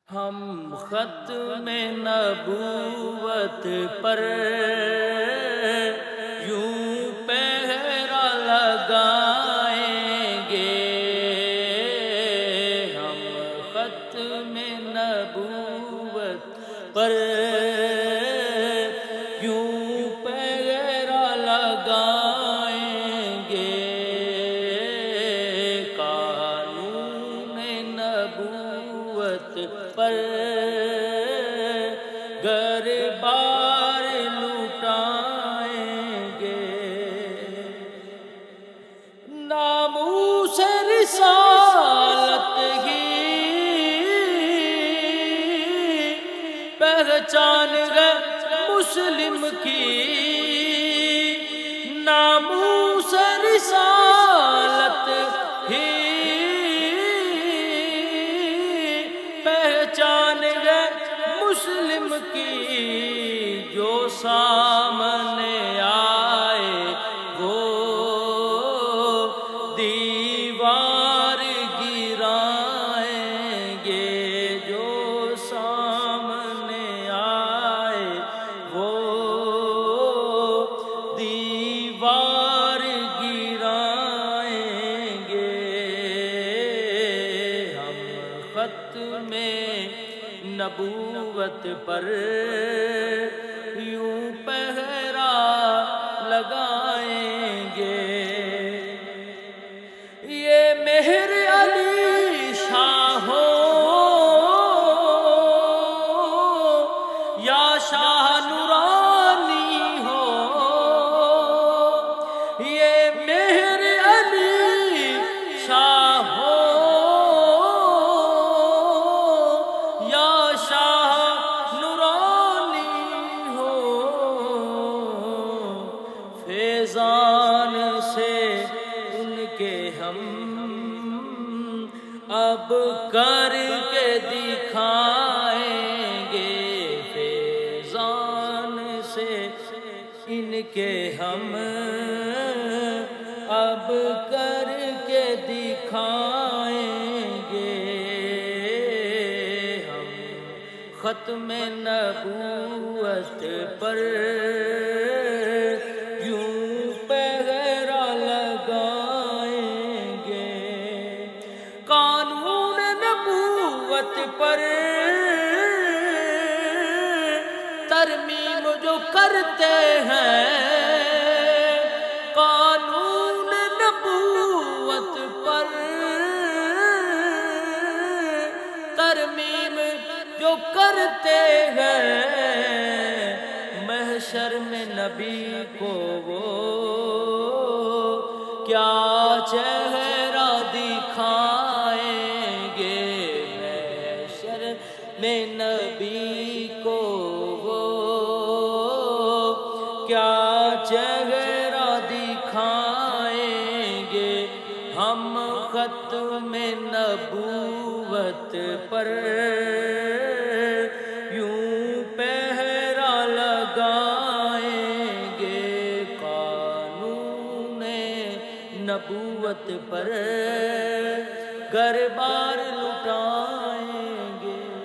ہم ختم نبوت پر یوں پہرا لگائیں گے، ہم ختم نبوت پر یوں پہرا لگائیں گے، قانون نبوت پر گر بار لٹائیں گے، ناموس رسالت ہی پہچان ہے مسلم کی، ناموس رسالت ہی پہچان ہے مسلم کی، جو سامنے آئے وہ دیوار گرائیں گے، جو سامنے آئے وہ دیوار گرائیں گے، ہم ختم نبوت پر یوں پہرا لگائیں گے، یہ مہر علی شاہ ہو یا شاہ نورانی ہو، یہ مہر علی شاہ ہو یا شاہ نورانی ہو، فیضان سے ان کے ہم اب کر کے دکھائیں گے، فیضان سے ان کے ہم اب کر کے دکھائیں گے، ہم ختم نبوت پر یوں پہرا لگائیں گے، قانون نبوت پر ترمیم جو کرتے ہیں، قانون نبوت پر ترمیم جو کرتے ہیں، محشر میں نبی کو وہ کیا چہرہ دکھائیں گے، محشر میں نبی کو وہ کیا چہرہ دکھائیں گے، ہم ختم نبوت پر یوں پہرا لگائیں گے، قانون نبوت پر گر بار